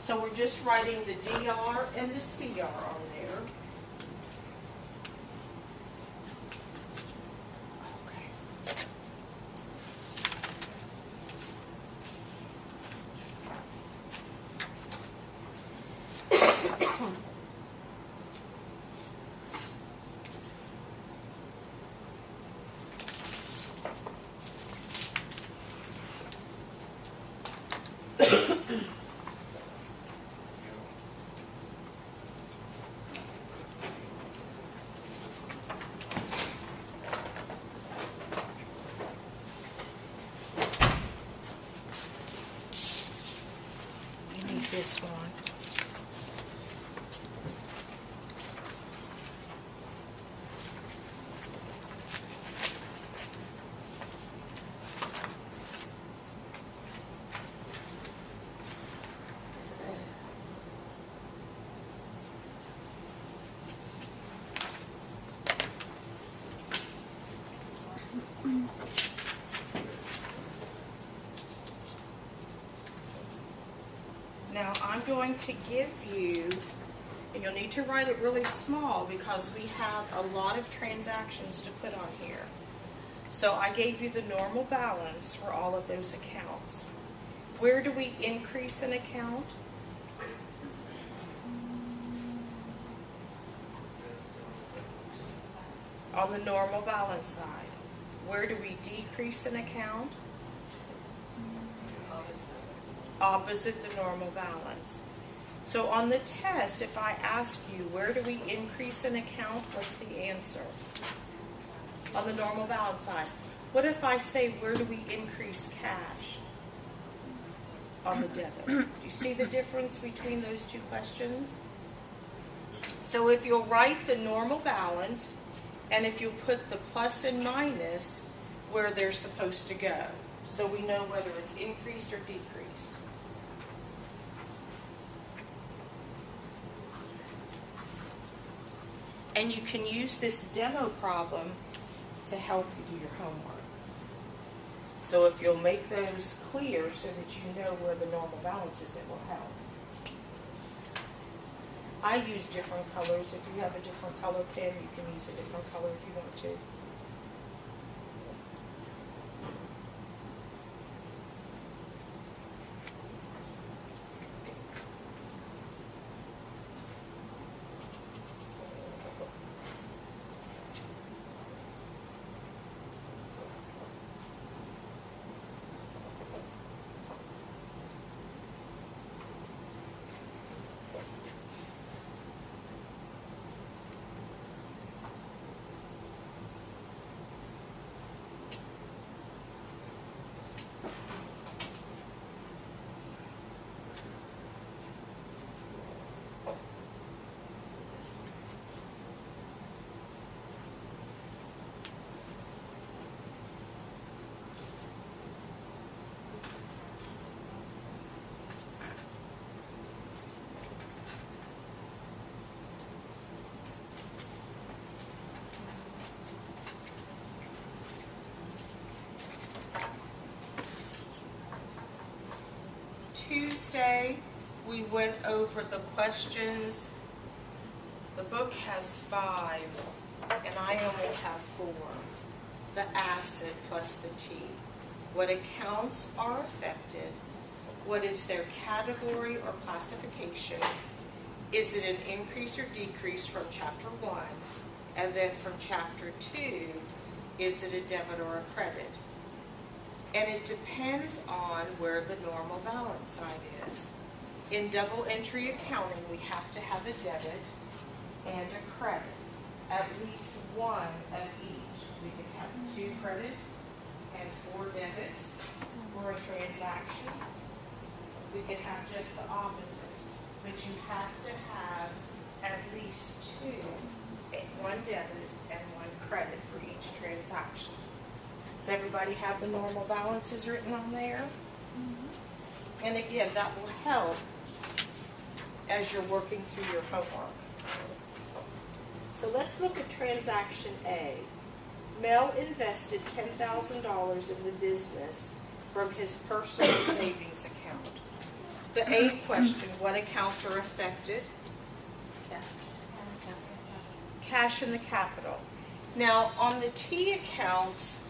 So we're just writing the DR and the CR on there. Okay. This one. Now I'm going to give you, and you'll need to write it really small because we have a lot of transactions to put on here. So I gave you the normal balance for all of those accounts. Where do we increase an account? On the normal balance side. Where do we decrease an account? Opposite the normal balance. So on the test, if I ask you, where do we increase an account, what's the answer? On the normal balance side. What if I say, where do we increase cash? On the debit. Do you see the difference between those two questions? So if you'll write the normal balance, and if you'll put the plus and minus where they're supposed to go, so we know whether it's increased or decreased. And you can use this demo problem to help you do your homework. So if you'll make those clear so that you know where the normal balance is, it will help. I use different colors. If you have a different color pen, you can use a different color if you want to. Tuesday, we went over the questions. The book has 5, and I only have 4. The asset plus the T. What accounts are affected? What is their category or classification? Is it an increase or decrease from Chapter 1? And then from Chapter 2, is it a debit or a credit? And it depends on where the normal balance side is. In double entry accounting, we have to have a debit and a credit, at least one of each. We can have 2 credits and 4 debits for a transaction. We can have just the opposite, but you have to have at least 2, 1 debit and 1 credit for each transaction. Does everybody have the normal balances written on there? Mm-hmm. And again, that will help as you're working through your homework. So let's look at transaction A. Mel invested $10,000 in the business from his personal savings account. The A question, what accounts are affected? Cash and the capital. Now, on the T accounts,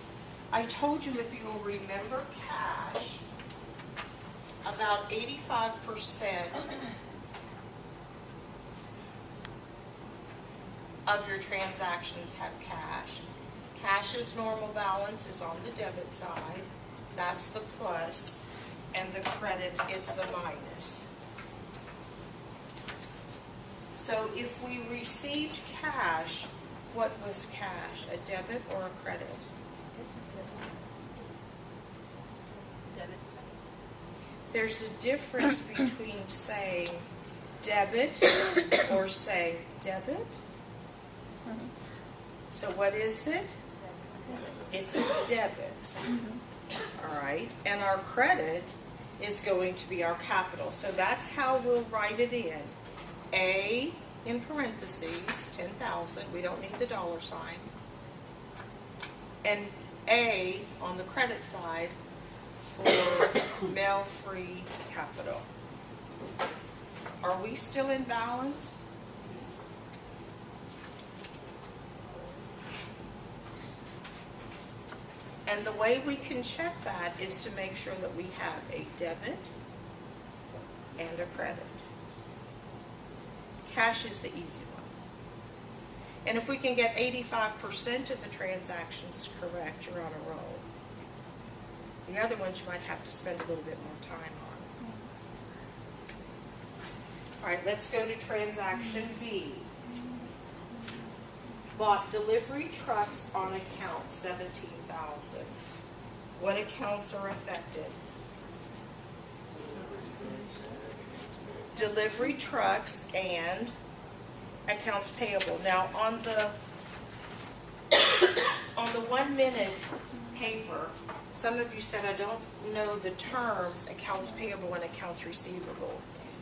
I told you, if you'll remember cash, about 85% of your transactions have cash. Cash's normal balance is on the debit side. That's the plus, and the credit is the minus. So if we received cash, what was cash? A debit or a credit? There's a difference between saying debit or saying debit. So what is it? It's a debit. All right, and our credit is going to be our capital. So that's how we'll write it in. A in parentheses, 10,000. We don't need the dollar sign. And A on the credit side for mail-free capital. Are we still in balance? Yes. And the way we can check that is to make sure that we have a debit and a credit. Cash is the easy one. And if we can get 85% of the transactions correct, you're on a roll. The other ones you might have to spend a little bit more time on. All right, let's go to transaction B. Bought delivery trucks on account, 17,000. What accounts are affected? Delivery trucks and accounts payable. Now on the 1 minute paper, some of you said I don't know the terms accounts payable and accounts receivable.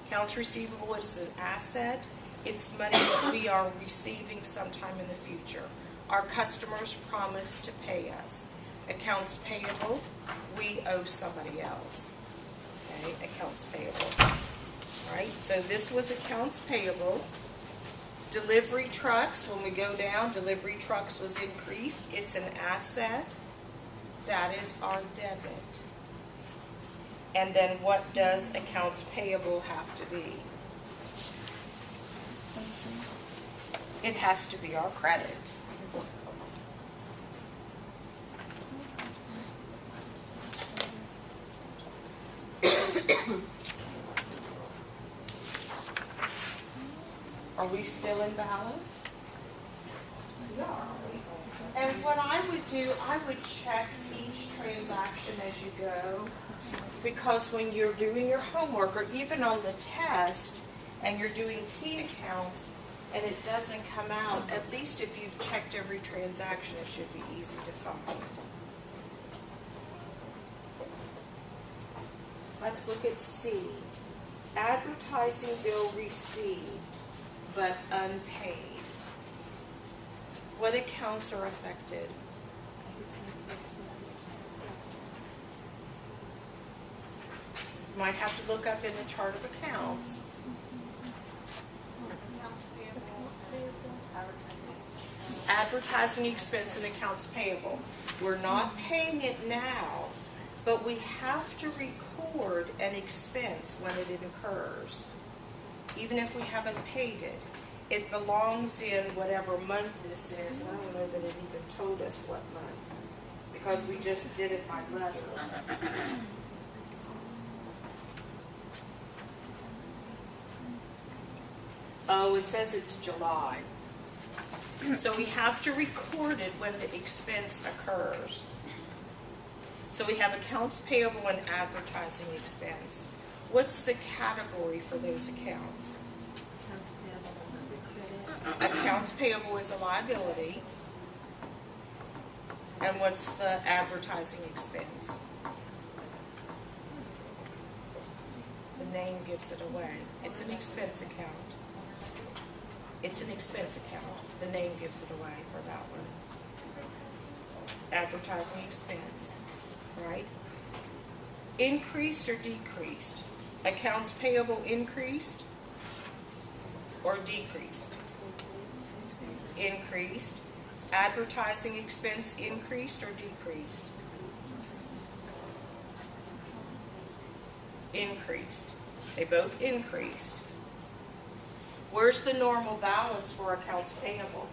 Accounts receivable is an asset. It's money that we are receiving sometime in the future. Our customers promise to pay us. Accounts payable, we owe somebody else. Okay, accounts payable. All right, so this was accounts payable. Delivery trucks, when we go down, delivery trucks was increased. It's an asset. That is our debit. And then what does accounts payable have to be? It has to be our credit. Are we still in balance? We are. And what I would do, I would check each transaction as you go, because when you're doing your homework, or even on the test, and you're doing T accounts, and it doesn't come out, at least if you've checked every transaction, it should be easy to find. Let's look at C. Advertising bill received, but unpaid. What accounts are affected? You might have to look up in the chart of accounts. Advertising expense and accounts payable. We're not paying it now, but we have to record an expense when it incurs. Even if we haven't paid it, it belongs in whatever month this is. And I don't know that it even told us what month, because we just did it by letter. Oh, it says it's July. So we have to record it when the expense occurs. So we have accounts payable and advertising expense. What's the category for those accounts? Accounts payable is a liability. And what's the advertising expense? The name gives it away. It's an expense account. It's an expense account. The name gives it away for that one. Advertising expense, right? Increased or decreased? Accounts payable increased or decreased? Increased. Advertising expense increased or decreased? Increased. They both increased. Where's the normal balance for accounts payable?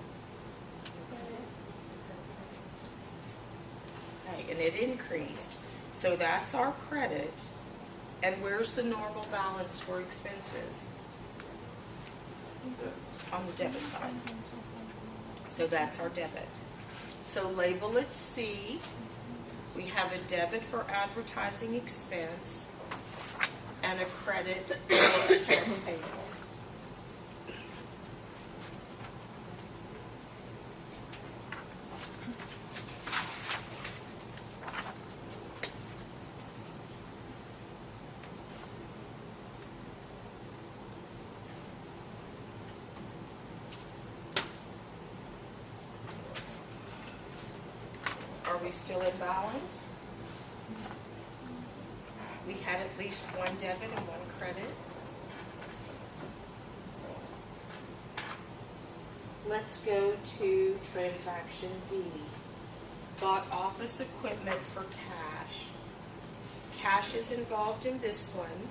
Okay, and it increased. So that's our credit. And where's the normal balance for expenses? On the debit side. So that's our debit. So label it C. We have a debit for advertising expense and a credit for accounts payable. Are we still in balance? We had at least one debit and one credit. Let's go to transaction D. Bought office equipment for cash. Cash is involved in this one.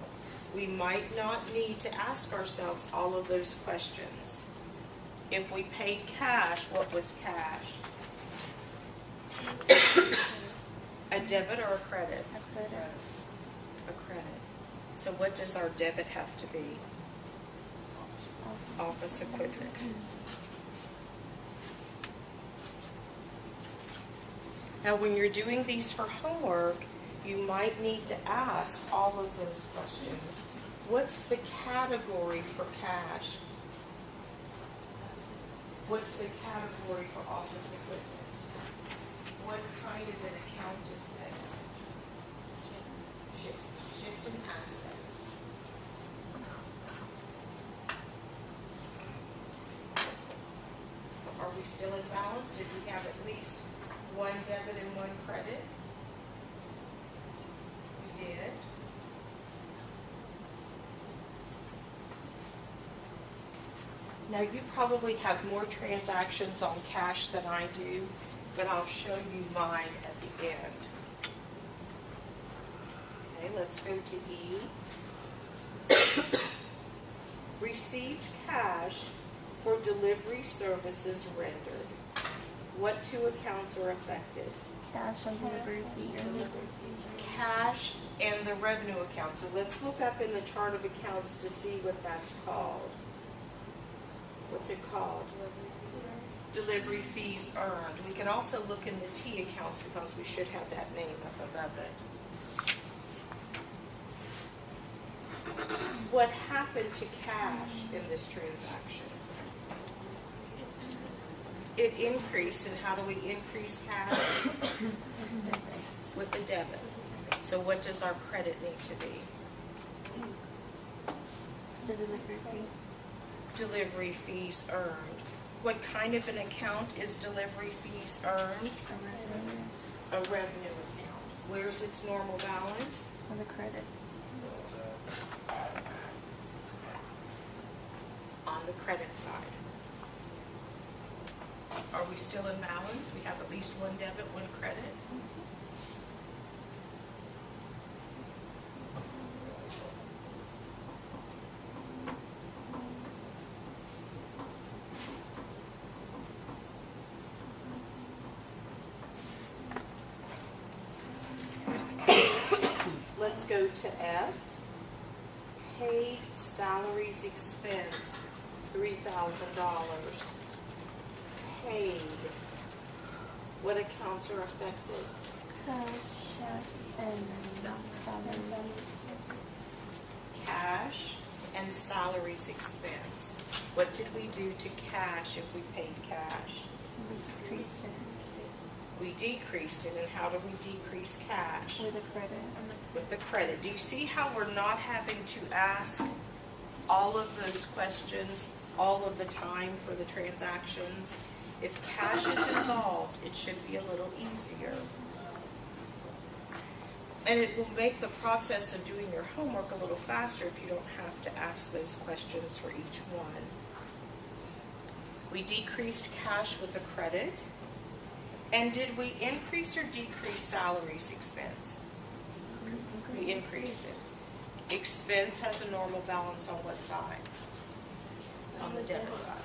We might not need to ask ourselves all of those questions. If we paid cash, what was cash? A debit or a credit? A credit. A credit. So what does our debit have to be? Office equipment. Now when you're doing these for homework, you might need to ask all of those questions. What's the category for cash? What's the category for office equipment? What kind of an account is this? Shift in assets. Are we still in balance? Did we have at least one debit and one credit? We did. Now you probably have more transactions on cash than I do, but I'll show you mine at the end. Okay, let's go to E. Received cash for delivery services rendered. What two accounts are affected? Cash and delivery fee. Cash and the revenue account. So let's look up in the chart of accounts to see what that's called. What's it called? Delivery fees earned. We can also look in the T accounts because we should have that name up above it. What happened to cash in this transaction? It increased, and how do we increase cash? With the debit. So what does our credit need to be? The delivery fee. Delivery fees earned. What kind of an account is delivery fees earned? A revenue account. Where's its normal balance? On the credit. On the credit side. Are we still in balance? We have at least one debit, one credit. Let's go to F. Paid salaries expense, $3,000. Paid. What accounts are affected? Cash and salaries. Cash and salaries expense. What did we do to cash if we paid cash? We decrease it. We decreased it, and how do we decrease cash? With a credit. With the credit. Do you see how we're not having to ask all of those questions all of the time for the transactions? If cash is involved, it should be a little easier. And it will make the process of doing your homework a little faster if you don't have to ask those questions for each one. We decreased cash with a credit. And did we increase or decrease salaries expense? We increased it. Expense has a normal balance on what side? On the debit side.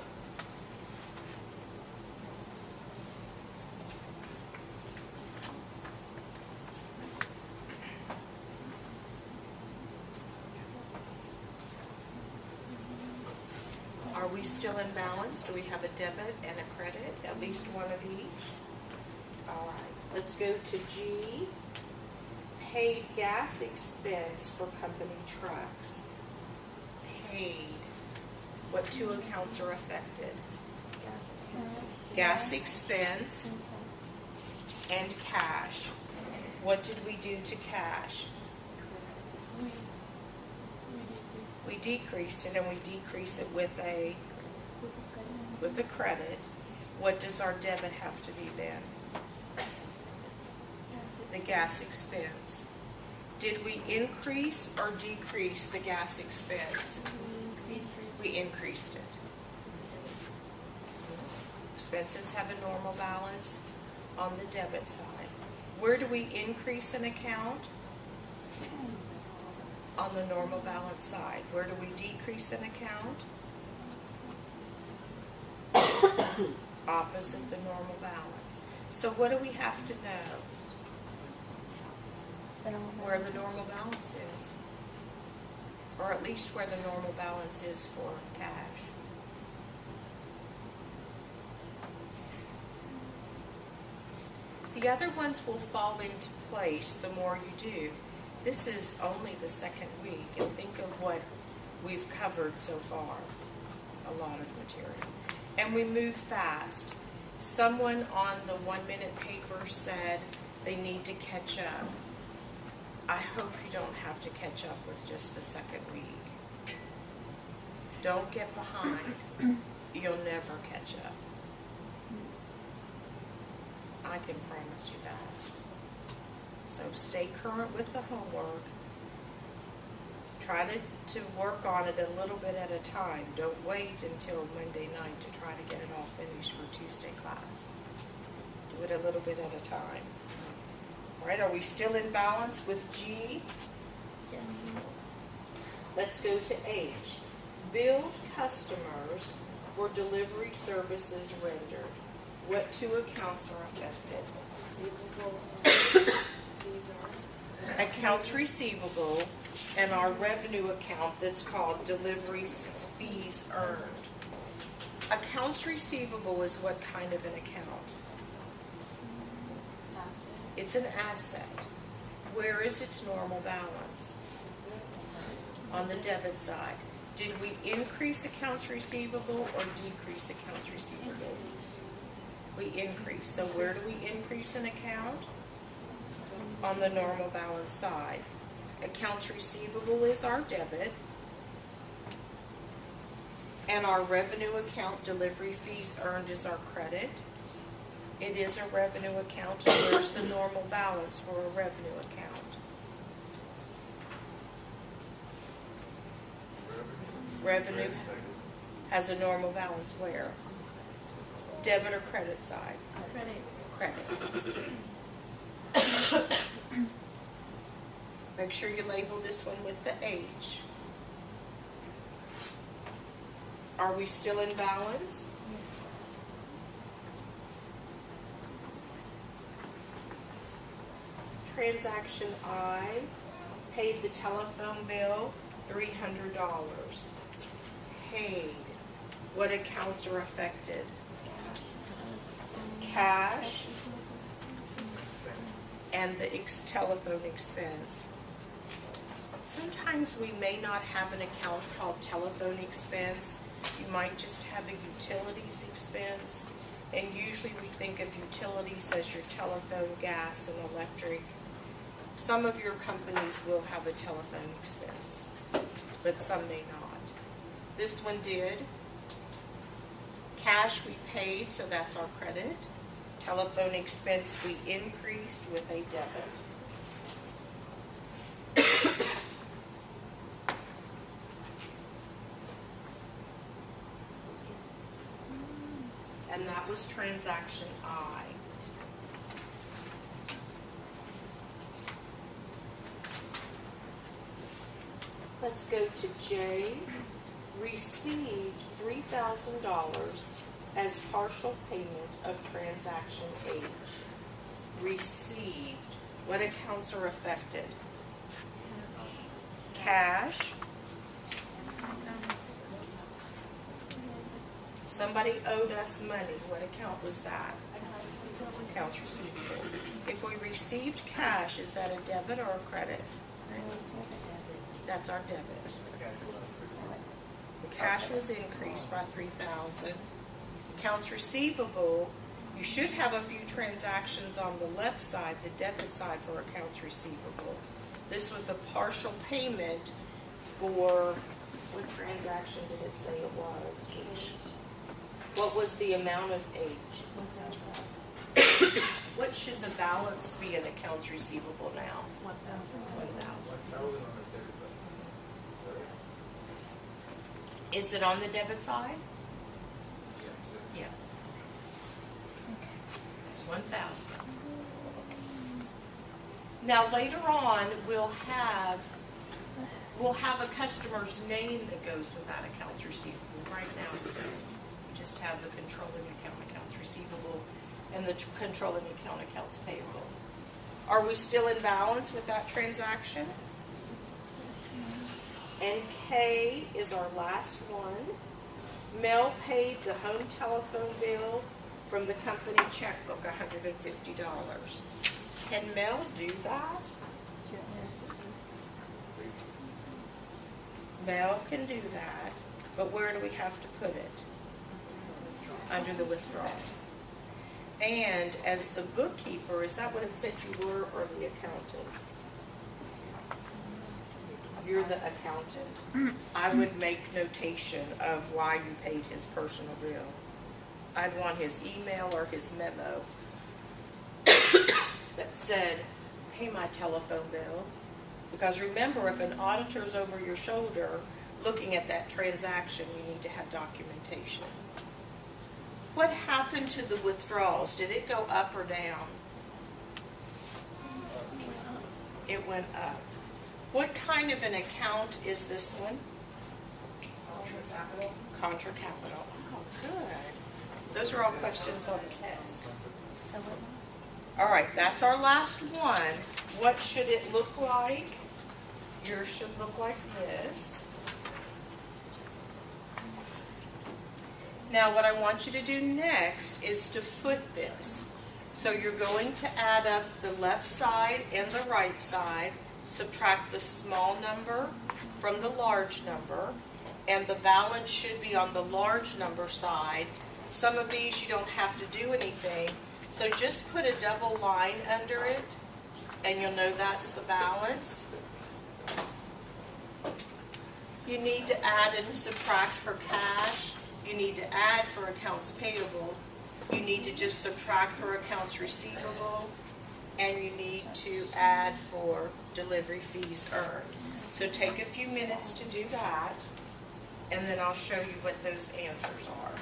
Are we still in balance? Do we have a debit and a credit? At least one of each? All right, let's go to G. Paid gas expense for company trucks. Paid. What two accounts are affected? Gas expense and cash. What did we do to cash? We decreased it, and we decrease it with a credit. What does our debit have to be then? The gas expense. Did we increase or decrease the gas expense? We increased it. Expenses have a normal balance on the debit side. Where do we increase an account? On the normal balance side. Where do we decrease an account? Opposite the normal balance. So what do we have to know? Where the normal balance is. Or at least where the normal balance is for cash. The other ones will fall into place the more you do. This is only the second week, and think of what we've covered so far. A lot of material. And we move fast. Someone on the 1-minute paper said they need to catch up. I hope you don't have to catch up with just the second week. Don't get behind. You'll never catch up. I can promise you that. So stay current with the homework. Try to work on it a little bit at a time. Don't wait until Monday night to try to get it all finished for Tuesday class. Do it a little bit at a time. All right, are we still in balance with G? Let's go to H. Billed customers for delivery services rendered. What two accounts are affected? Accounts receivable and our revenue account that's called delivery fees earned. Accounts receivable is what kind of an account? It's an asset. Where is its normal balance? On the debit side. Did we increase accounts receivable or decrease accounts receivable? We increase. So where do we increase an account? On the normal balance side. Accounts receivable is our debit. And our revenue account, delivery fees earned, is our credit. It is a revenue account, and where's the normal balance for a revenue account? Revenue has a normal balance where? Debit or credit side? Credit. Make sure you label this one with the H. Are we still in balance? Transaction I, paid the telephone bill, $300. Paid. What accounts are affected? Cash and the telephone expense. Sometimes we may not have an account called telephone expense. You might just have a utilities expense. And usually we think of utilities as your telephone, gas, and electric. Some of your companies will have a telephone expense, but some may not. This one did. Cash we paid, so that's our credit. Telephone expense we increased with a debit. and that was transaction I. Let's go to J. Received $3,000 as partial payment of transaction H. Received. What accounts are affected? Cash. Somebody owed us money. What account was that? Accounts receivable. If we received cash, is that a debit or a credit? That's our debit. The cash was increased by $3,000. Accounts receivable, you should have a few transactions on the left side, the debit side for accounts receivable. This was a partial payment for, what transaction did it say it was? H. What was the amount of H? What should the balance be in accounts receivable now? 1,000. 1,000. Is it on the debit side? Yeah. 1,000. Now later on, we'll have a customer's name that goes with that accounts receivable. Right now, we don't. We just have the controlling account accounts receivable and the controlling account accounts payable. Are we still in balance with that transaction? And K is our last one. Mel paid the home telephone bill from the company checkbook, $150. Can Mel do that? Mel can do that, but where do we have to put it? Under the withdrawal. And as the bookkeeper, is that what it said you were, or the accountant? You're the accountant. I would make notation of why you paid his personal bill. I'd want his email or his memo that said, pay my telephone bill. Because remember, if an auditor's over your shoulder looking at that transaction, you need to have documentation. What happened to the withdrawals? Did it go up or down? It went up. What kind of an account is this one? Contra capital. Contra capital. Oh, good. Those are all questions on the test. All right, that's our last one. What should it look like? Yours should look like this. Now what I want you to do next is to foot this. So you're going to add up the left side and the right side, subtract the small number from the large number, and the balance should be on the large number side. Some of these you don't have to do anything, so just put a double line under it, and you'll know that's the balance. You need to add and subtract for cash. You need to add for accounts payable. You need to just subtract for accounts receivable. And you need to add for delivery fees earned. So take a few minutes to do that, and then I'll show you what those answers are.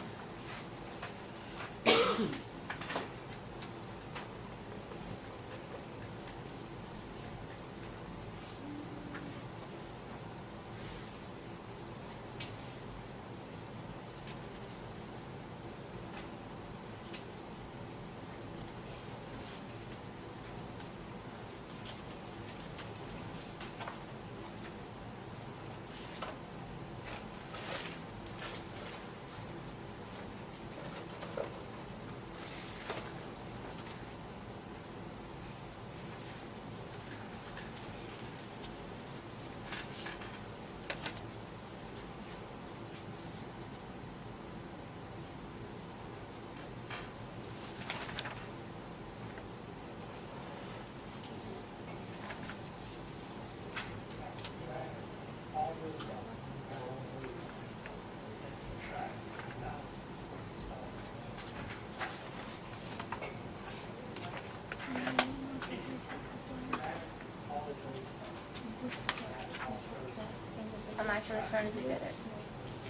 I'm actually starting to get it.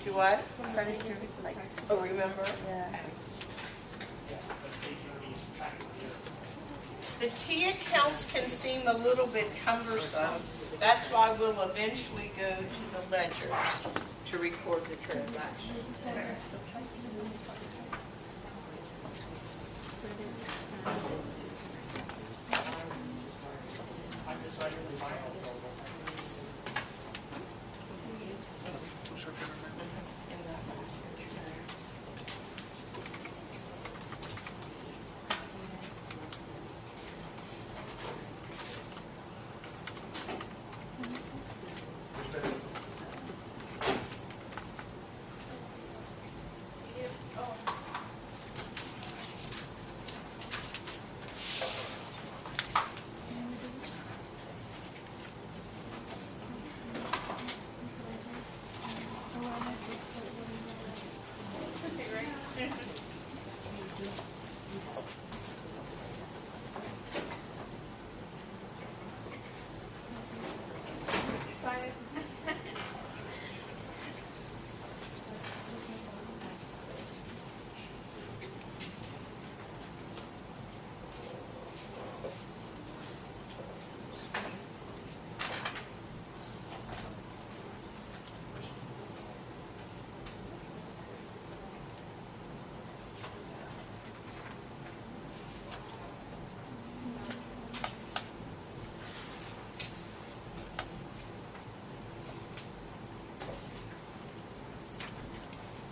Do what? Started to, like, Oh, remember? yeah. The T accounts can seem a little bit cumbersome. That's why we'll eventually go to the ledgers to record the transactions. In that last entry.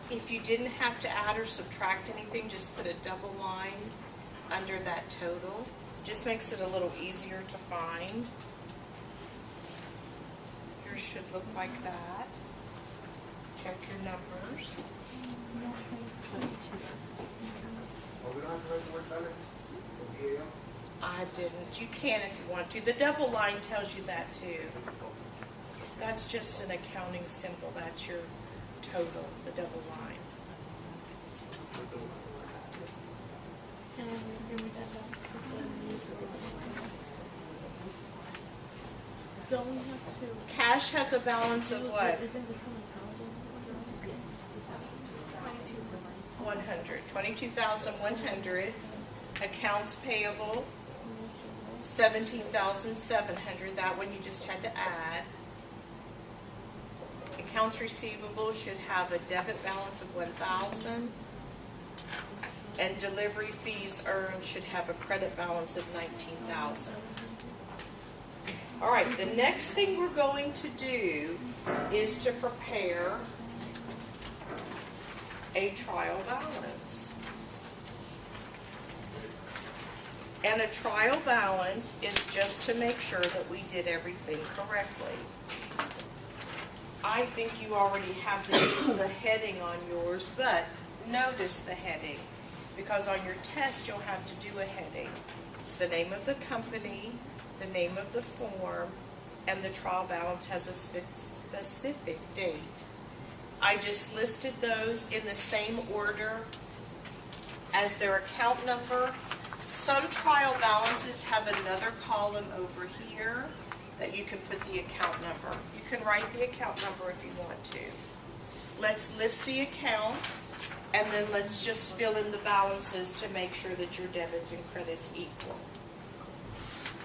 If you didn't have to add or subtract anything, just put a double line under that total. Just makes it a little easier to find. Yours should look like that. Check your numbers. Oh, we don't have to write the word balance? The DAL? I didn't. You can if you want to. The double line tells you that too. That's just an accounting symbol. That's your total, the double line. Don't we have to? Cash has a balance of what? Isn't this one a 100. 22,100. Accounts payable, 17,700. That one you just had to add. Accounts receivable should have a debit balance of 1,000. And delivery fees earned should have a credit balance of 19,000. All right, the next thing we're going to do is to prepare a trial balance. And a trial balance is just to make sure that we did everything correctly. I think you already have the heading on yours, but notice the heading, because on your test you'll have to do a heading. It's the name of the company, the name of the form, and the trial balance has a specific date. I just listed those in the same order as their account number. Some trial balances have another column over here that you can put the account number. You can write the account number if you want to. Let's list the accounts, and then let's just fill in the balances to make sure that your debits and credits equal.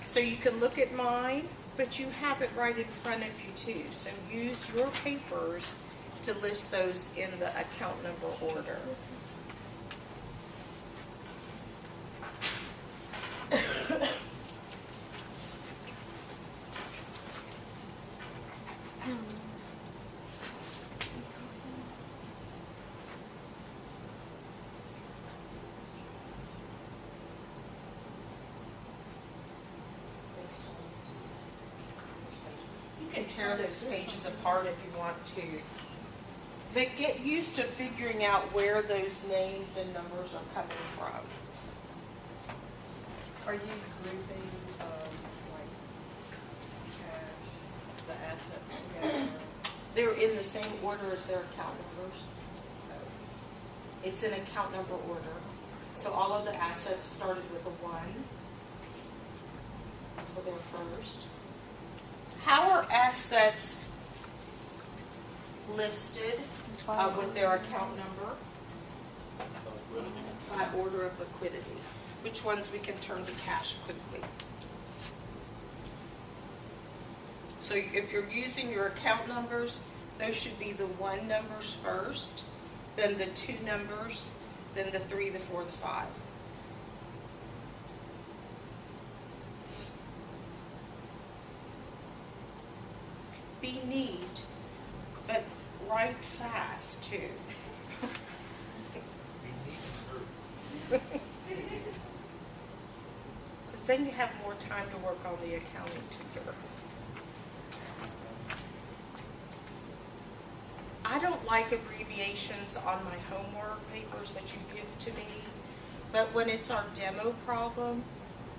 So you can look at mine, but you have it right in front of you too. So use your papers to list those in the account number order. You can tear those pages apart if you want to. But get used to figuring out where those names and numbers are coming from. Are you grouping, like, cash, the assets together? They're in the same order as their account numbers. It's in account number order. So all of the assets started with a 1 for their first. How are assets listed with their account number? By order of liquidity. which ones we can turn to cash quickly. So if you're using your account numbers, those should be the 1 numbers first, then the 2 numbers, then the 3, the 4, the 5. Be neat, but write fast too. Because then you have more time to work on the accounting tutor. I don't like abbreviations on my homework papers that you give to me, but when it's our demo problem,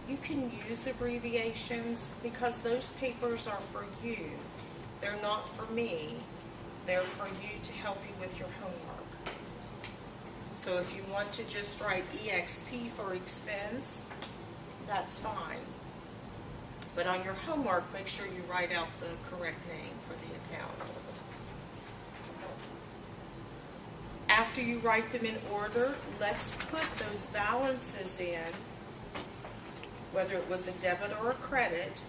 you can use abbreviations because those papers are for you. They're not for me. They're for you to help you with your homework. So if you want to just write EXP for expense, that's fine. But on your homework, make sure you write out the correct name for the account. After you write them in order, let's put those balances in, whether it was a debit or a credit,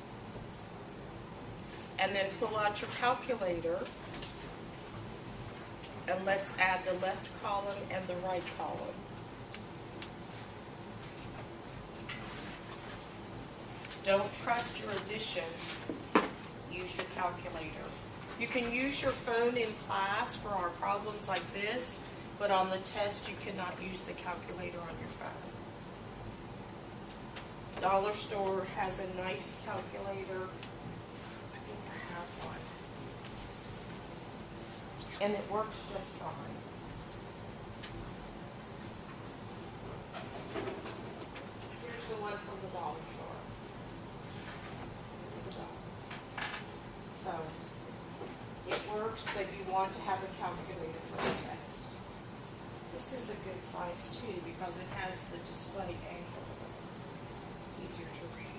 and then pull out your calculator, and let's add the left column and the right column. Don't trust your addition. Use your calculator. You can use your phone in class for our problems like this, but on the test you cannot use the calculator on your phone. Dollar Store has a nice calculator. I think I have one. And it works just fine. Here's the one from the Dollar Store. It's $1. So, it works, but you want to have a calculator for the test. This is a good size too because it has the display angle. It's easier to read.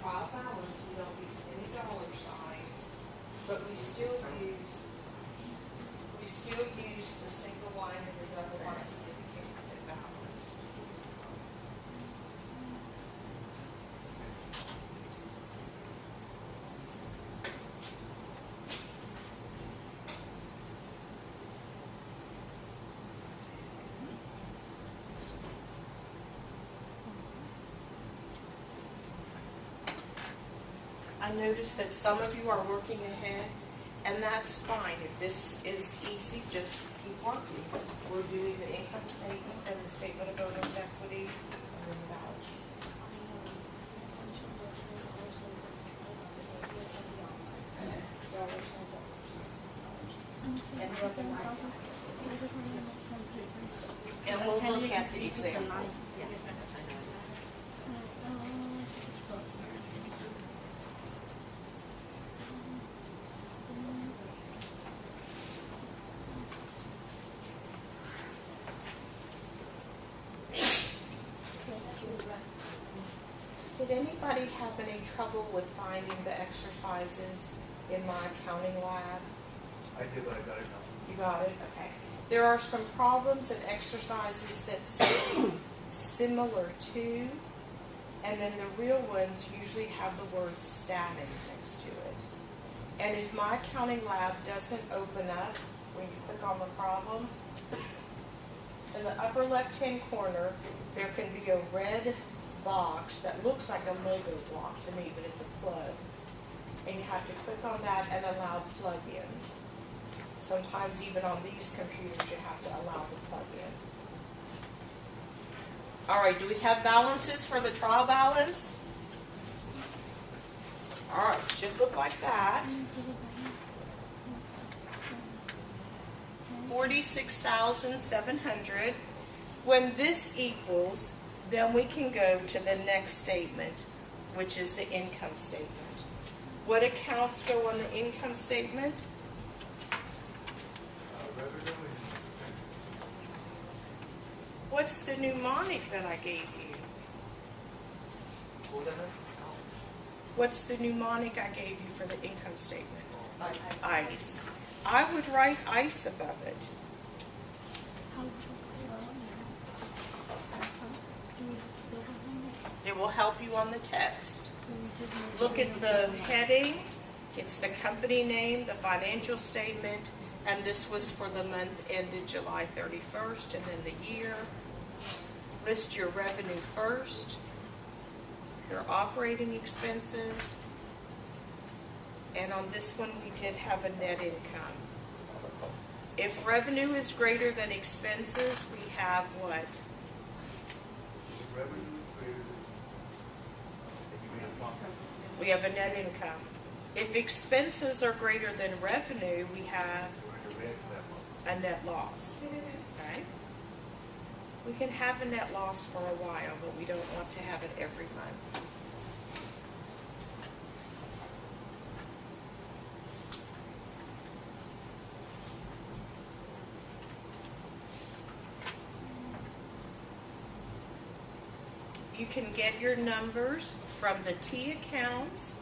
Trial balance, we don't use any dollar signs, but we still use the single line and the double line to indicate the balance. I noticed that some of you are working ahead, and that's fine. If this is easy, just keep working. We're doing the income statement and the statement of owner's equity and then the balance sheet. And we'll look at the example. Did anybody have any trouble with finding the exercises in my accounting lab? I did, but I got it now. You got it? Okay. There are some problems and exercises that say similar to, and then the real ones usually have the word static next to it. And if my accounting lab doesn't open up when you click on the problem, in the upper left-hand corner, there can be a red box that looks like a Lego block to me, but it's a plug. And you have to click on that and allow plug-ins. Sometimes even on these computers you have to allow the plug-in. All right, do we have balances for the trial balance? All right, should look like that. 46,700. When this equals, then we can go to the next statement, which is the income statement. What accounts go on the income statement? Revenue and What's the mnemonic that I gave you? what was that? What's the mnemonic I gave you for the income statement? ICE. I would write ICE above it. How do we put it on there? Do we go behind it? It will help you on the text. Or we just Look at the heading. It's the company name, the financial statement, and this was for the month ended July 31st, and then the year. List your revenue first, your operating expenses, and on this one we did have a net income. If revenue is greater than expenses, we have what? Revenue is greater than, if you made a profit. We have a net income. If expenses are greater than revenue, we have We're in the red, that's, a net loss. Okay? We can have a net loss for a while, but we don't want to have it every month. You can get your numbers from the T accounts,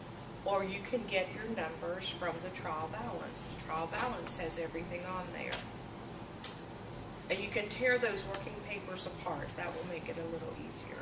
or you can get your numbers from the trial balance. The trial balance has everything on there. And you can tear those working papers apart. That will make it a little easier.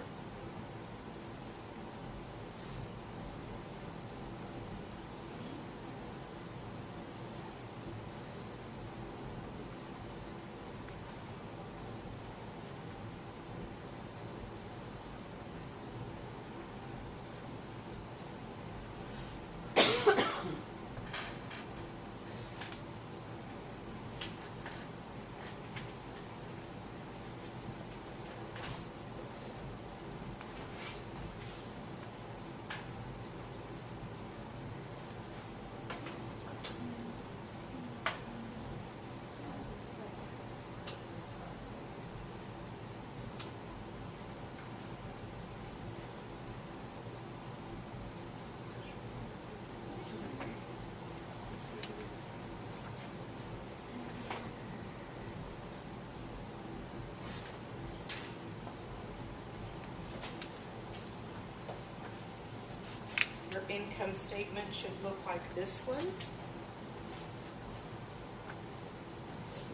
Your income statement should look like this one.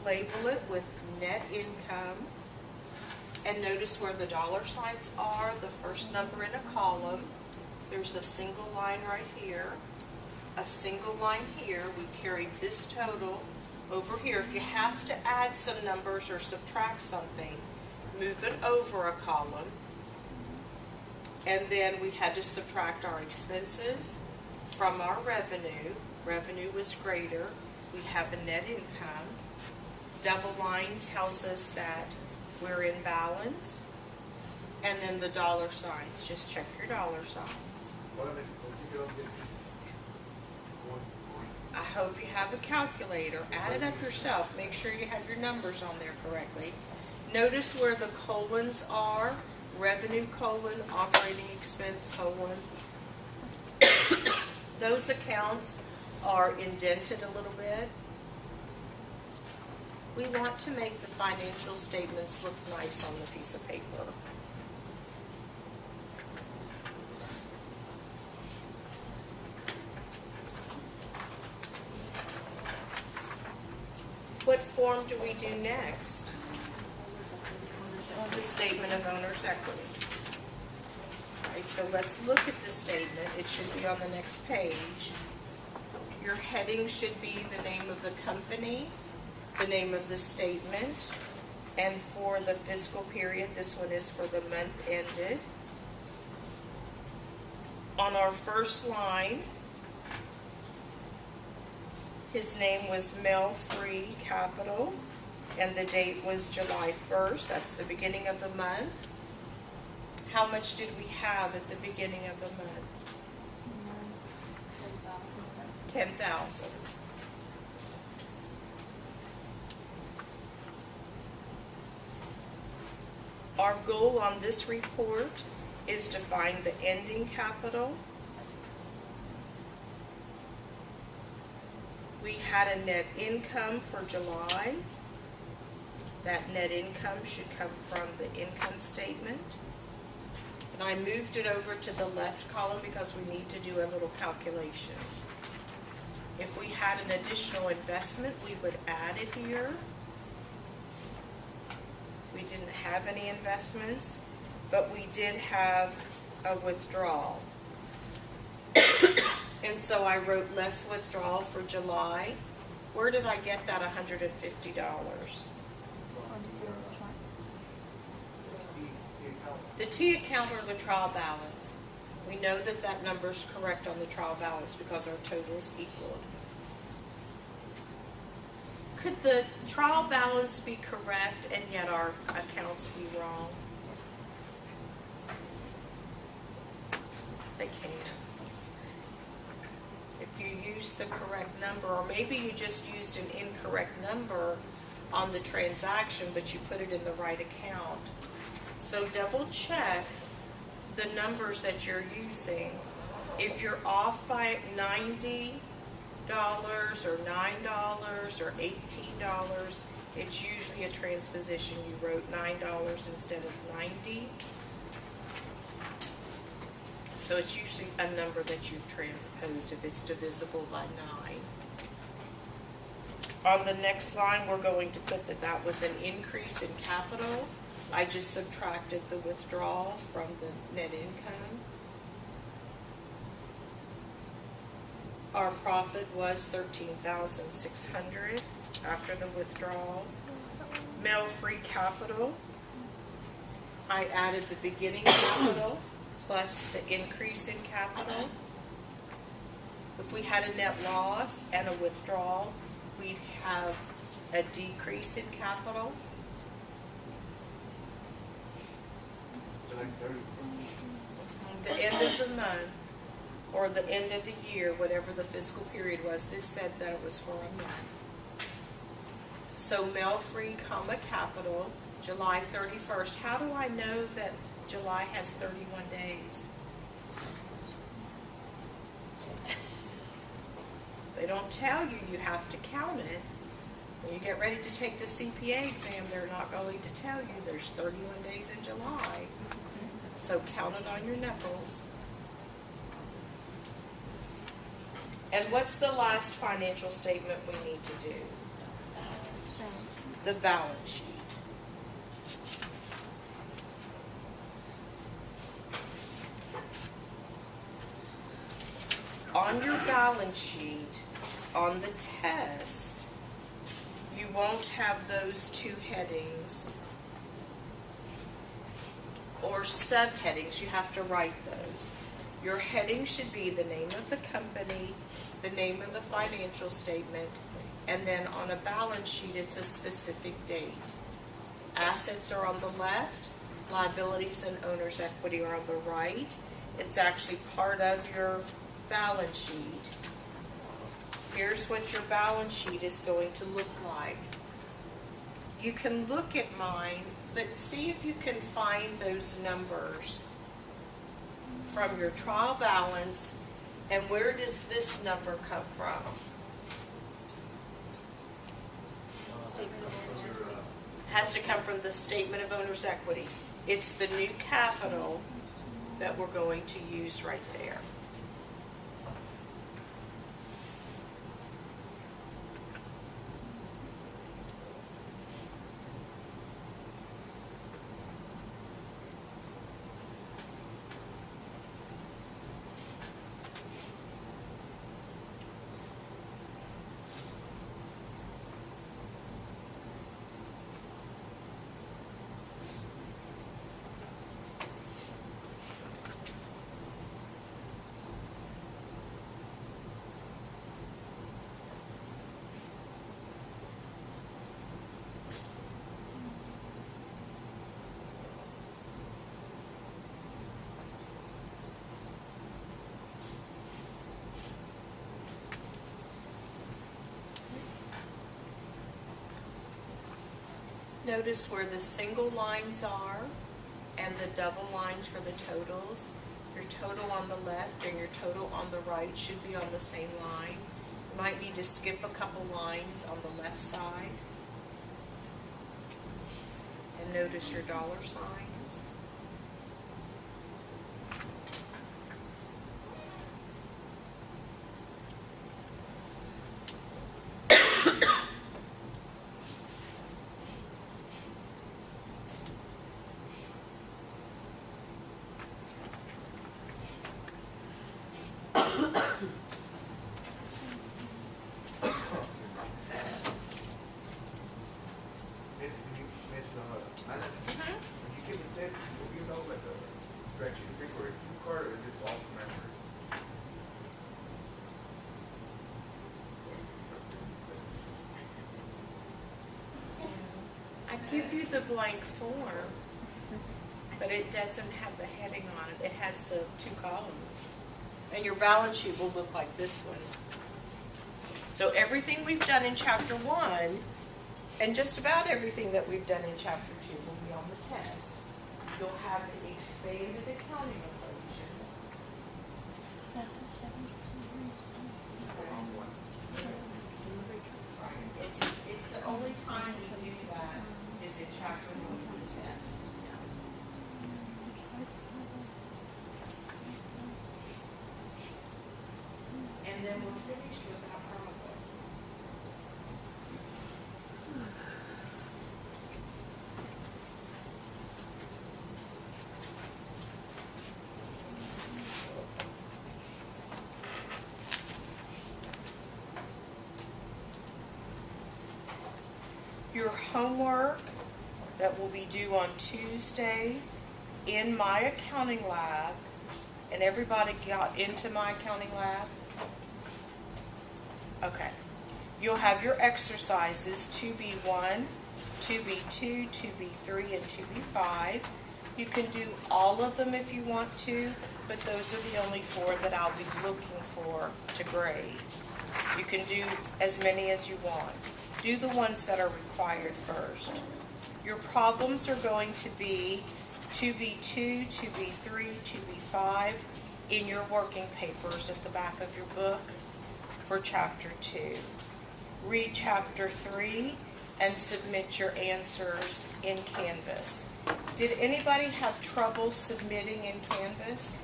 Label it with net income. And notice where the dollar signs are, the first number in a column. There's a single line right here, a single line here. We carried this total over here. If you have to add some numbers or subtract something, move it over a column. And then we had to subtract our expenses from our revenue. Revenue was greater. We have a net income. Double line tells us that we're in balance. And then the dollar signs. Just check your dollar signs. what am I, don't you get on the, one, I hope you have a calculator. Add it up yourself. Make sure you have your numbers on there correctly. Notice where the colons are. Revenue colon, operating expense colon. Those accounts are indented a little bit. We want to make the financial statements look nice on the piece of paper. What form do we do next? The statement of owner's equity. All right, so let's look at the statement. It should be on the next page. Your heading should be the name of the company, the name of the statement, and for the fiscal period, this one is for the month ended. On our first line, his name was Mel Free Capital, and the date was July 1st. That's the beginning of the month. How much did we have at the beginning of the month? 10,000. Our goal on this report is to find the ending capital. We had a net income for July. That net income should come from the income statement. And I moved it over to the left column because we need to do a little calculation. If we had an additional investment, we would add it here. We didn't have any investments, but we did have a withdrawal. And so I wrote less withdrawal for July. Where did I get that $150? The T account or the trial balance. We know that that number's correct on the trial balance because our totals equaled. Could the trial balance be correct and yet our accounts be wrong? They can't. If you use the correct number, or maybe you just used an incorrect number on the transaction, but you put it in the right account. So double check the numbers that you're using. If you're off by $90 or $9 or $18, it's usually a transposition. You wrote $9 instead of 90. So it's usually a number that you've transposed if it's divisible by 9. On the next line, we're going to put that that was an increase in capital. I just subtracted the withdrawal from the net income. Our profit was $13,600 after the withdrawal. Mail-free capital, I added the beginning capital plus the increase in capital. If we had a net loss and a withdrawal, we'd have a decrease in capital. The end of the month, or the end of the year, whatever the fiscal period was, this said that it was for a month. So mail-free, comma, capital, July 31st. How do I know that July has 31 days? They don't tell you, you have to count it. When you get ready to take the CPA exam, they're not going to tell you there's 31 days in July. So count it on your knuckles. And what's the last financial statement we need to do? The balance sheet. On your balance sheet, on the test, you won't have those two headings or subheadings. You have to write those. Your heading should be the name of the company, the name of the financial statement, and then on a balance sheet it's a specific date. Assets are on the left, liabilities and owner's equity are on the right. It's actually part of your balance sheet. Here's what your balance sheet is going to look like. You can look at mine, but see if you can find those numbers from your trial balance, and where does this number come from? Has to come from the statement of owner's equity. It's the new capital that we're going to use right there. Notice where the single lines are and the double lines for the totals. Your total on the left and your total on the right should be on the same line. You might need to skip a couple lines on the left side. And notice your dollar signs. When you get the test, you know, like a stretch and pick or a cue card, or is this all from memory? I give you the blank form, but it doesn't have the heading on it. It has the 2 columns. And your balance sheet will look like this one. So everything we've done in chapter 1, and just about everything that we've done in chapter 2 will be on the test. You'll have the expanded accounting equation. That's a 72. It's the only time we do that is in chapter 1 for the test. And then we're finished with our promo book. Your homework that will be due on Tuesday in my accounting lab, and everybody got into my accounting lab? Okay. You'll have your exercises 2B1, 2B2, 2B3, and 2B5. You can do all of them if you want to, but those are the only 4 that I'll be looking for to grade. You can do as many as you want. Do the ones that are required first. Your problems are going to be 2B2, 2B3, 2B5 in your working papers at the back of your book for chapter 2. Read chapter 3 and submit your answers in Canvas. Did anybody have trouble submitting in Canvas?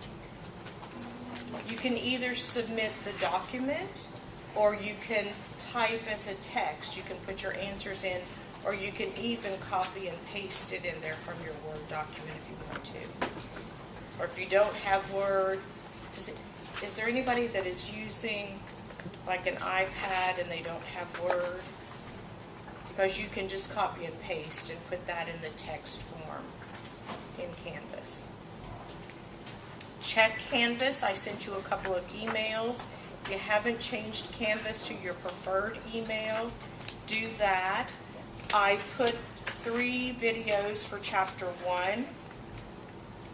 You can either submit the document or you can type as a text. You can put your answers in, or you can even copy and paste it in there from your Word document if you want to. Or if you don't have Word, is there anybody that is using like an iPad and they don't have Word? Because you can just copy and paste and put that in the text form in Canvas. Check Canvas. I sent you a couple of emails. If you haven't changed Canvas to your preferred email, do that. I put 3 videos for chapter 1.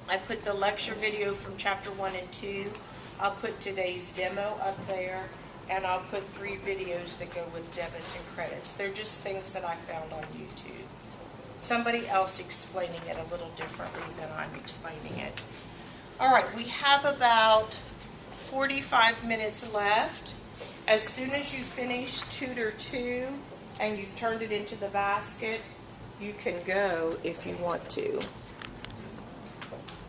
I put the lecture video from chapter 1 and 2. I'll put today's demo up there, and I'll put 3 videos that go with debits and credits. They're just things that I found on YouTube. Somebody else explaining it a little differently than I'm explaining it. All right, we have about 45 minutes left. As soon as you finish tutor 2 and you've turned it into the basket, you can go if you want to.